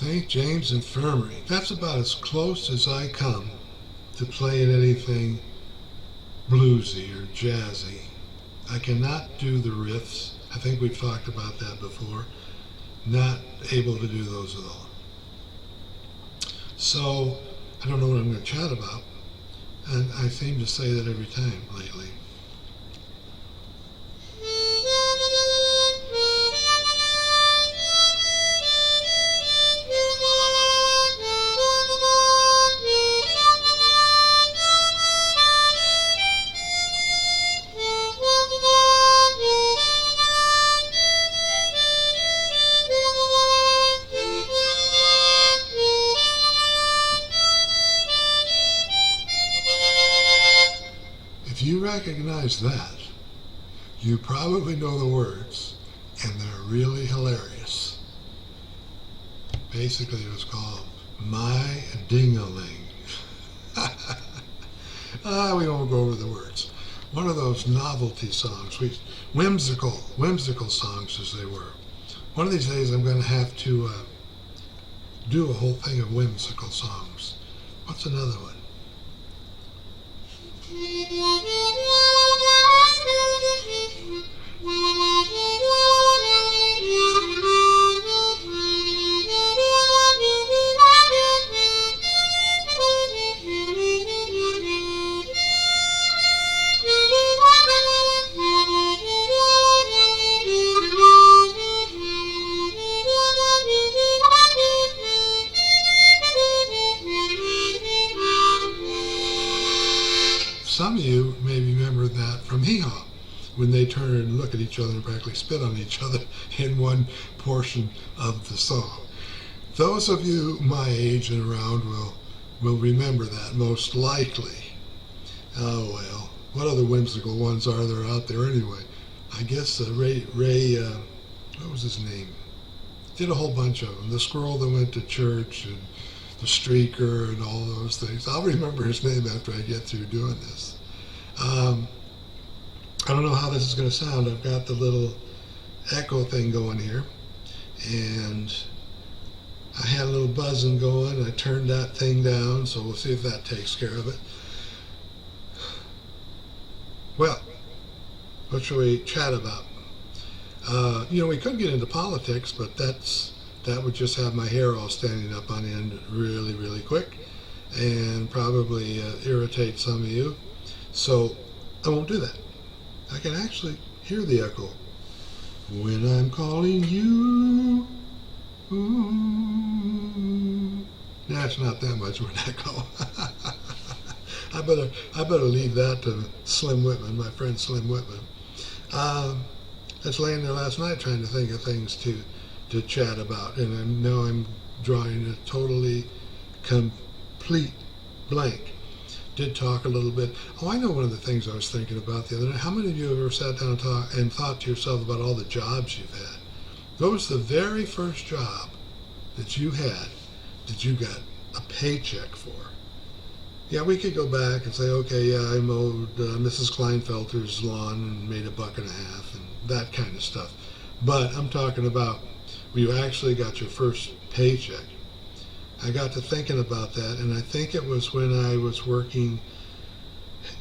St. James Infirmary. That's about as close as I come to playing anything bluesy or jazzy. I cannot do the riffs. I think we've talked about that before. Not able to do those at all. So I don't know what I'm going to chat about, and I seem to say that every time lately. If you recognize that, you probably know the words, and they're really hilarious. Basically, it was called My Ding-a-ling. We won't go over the words. One of those novelty songs, whimsical songs as they were. One of these days I'm going to have to do a whole thing of whimsical songs. What's another one? Some of you may remember that from Hee Haw, when they turn and look at each other and practically spit on each other in one portion of the song. Those of you my age and around will remember that most likely. Oh well, what other whimsical ones are there out there anyway? I guess Ray, what was his name? Did a whole bunch of them. The Squirrel That Went to Church and the Streaker and all those things. I'll remember his name after I get through doing this. I don't know how this is going to sound. I've got the little echo thing going here, and I had a little buzzing going. I turned that thing down, so we'll see if that takes care of it. Well, what shall we chat about? We could get into politics, but that would just have my hair all standing up on end really, really quick and probably irritate some of you. So I won't do that. I can actually hear the echo. When I'm calling you, ooh. That's not that much of an echo. I better leave that to Slim Whitman, my friend Slim Whitman. I was laying there last night trying to think of things to chat about, and I know I'm drawing a totally complete blank. Did talk a little bit. Oh, I know one of the things I was thinking about the other day. How many of you have ever sat down and thought to yourself about all the jobs you've had? What was the very first job that you had that you got a paycheck for? Yeah, we could go back and say, okay, yeah, I mowed Mrs. Kleinfelter's lawn and made $1.50 and that kind of stuff. But I'm talking about where you actually got your first paycheck. I got to thinking about that, and I think it was when I was working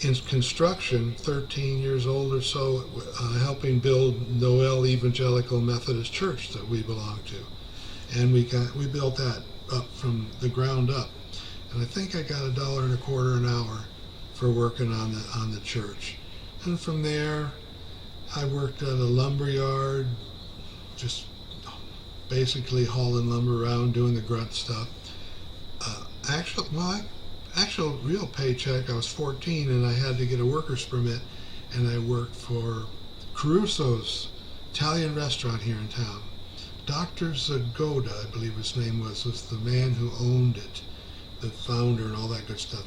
in construction, 13 years old or so, helping build Noel Evangelical Methodist Church that we belong to. And we built that up from the ground up. And I think I got $1.25 an hour for working on the church. And from there, I worked at a lumber yard, just basically hauling lumber around, doing the grunt stuff. Actual real paycheck, I was 14 and I had to get a worker's permit, and I worked for Caruso's Italian restaurant here in town. Dr. Zagoda, I believe his name was the man who owned it, the founder and all that good stuff.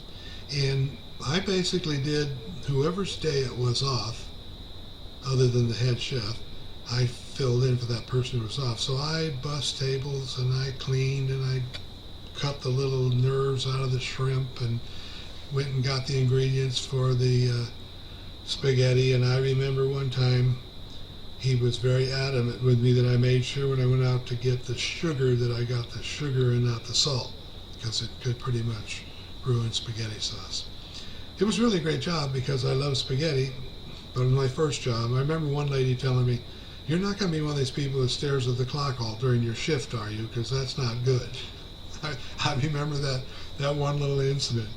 And I basically did whoever's day it was off, other than the head chef, I filled in for that person who was off. So I bussed tables and I cleaned and I cut the little nerves out of the shrimp and went and got the ingredients for the spaghetti. And I remember one time he was very adamant with me that I made sure when I went out to get the sugar that I got the sugar and not the salt, because it could pretty much ruin spaghetti sauce. It was really a great job because I love spaghetti, but in my first job, I remember one lady telling me, "You're not going to be one of these people that stares at the clock all during your shift, are you? Because that's not good." I remember that one little incident.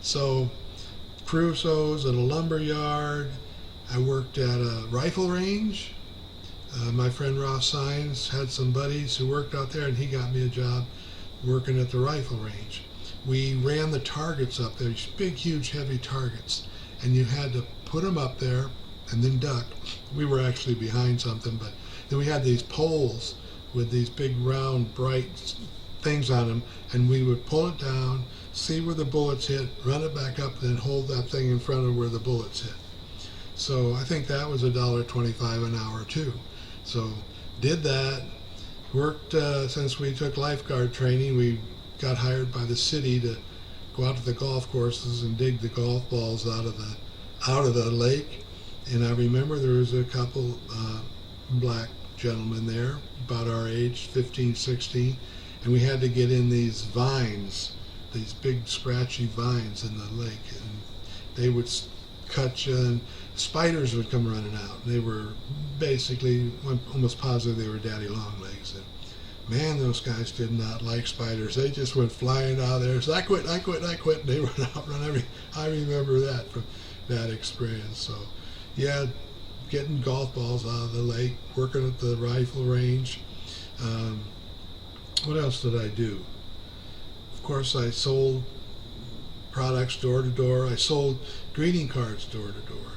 So, Crusoe's at a lumber yard. I worked at a rifle range. My friend Ross Sines had some buddies who worked out there, and he got me a job working at the rifle range. We ran the targets up there, these big, huge, heavy targets, and you had to put them up there and then duck. We were actually behind something, but then we had these poles with these big, round, bright things on them, and we would pull it down, see where the bullets hit, run it back up, and then hold that thing in front of where the bullets hit. So I think that was $1.25 an hour too. So did that, worked since we took lifeguard training. We got hired by the city to go out to the golf courses and dig the golf balls out of the lake. And I remember there was a couple black gentlemen there about our age, 15, 16, and we had to get in these vines, these big scratchy vines in the lake, and they would cut you, and spiders would come running out. They were basically, I'm almost positive they were daddy long legs. And man, those guys did not like spiders. They just went flying out of there. So I quit. And they run out, I remember that from that experience. So yeah, getting golf balls out of the lake, working at the rifle range. What else did I do? Of course, I sold products door to door. I sold greeting cards door to door,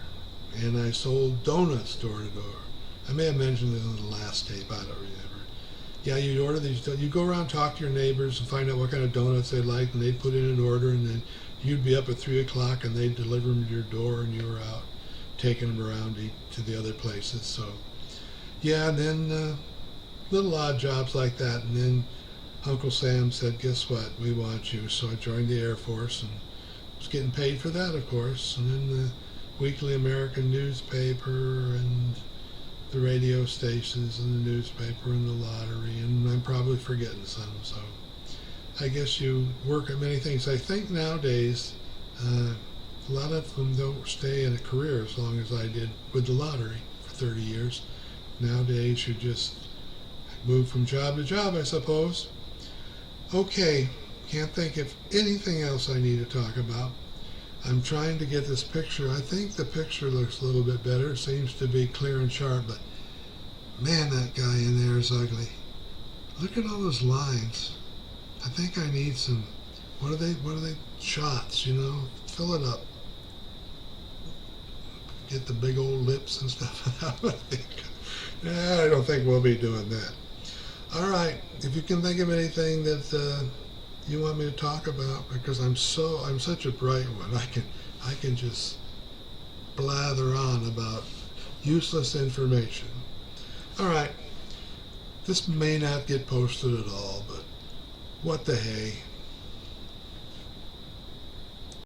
and I sold donuts door to door. I may have mentioned it in the last tape. I don't remember. Yeah, you'd order these. You go around, talk to your neighbors, and find out what kind of donuts they like, and they'd put in an order, and then you'd be up at 3 o'clock, and they'd deliver them to your door, and you were out taking them around to the other places. So, yeah, and then little odd jobs like that, and then Uncle Sam said, "Guess what? We want you." So I joined the Air Force and was getting paid for that, of course. And then the Weekly American newspaper and the radio stations and the newspaper and the lottery, and I'm probably forgetting some. So I guess you work at many things. I think nowadays a lot of them don't stay in a career as long as I did with the lottery for 30 years. Nowadays you just move from job to job, I suppose. Okay, can't think of anything else I need to talk about. I'm trying to get this picture. I think the picture looks a little bit better. It seems to be clear and sharp, but man, that guy in there is ugly. Look at all those lines. I think I need some, what are they, shots, fill it up. Get the big old lips and stuff. I don't think we'll be doing that. All right, if you can think of anything that you want me to talk about, because I'm such a bright one, I can just blather on about useless information. All right, this may not get posted at all, but what the hey.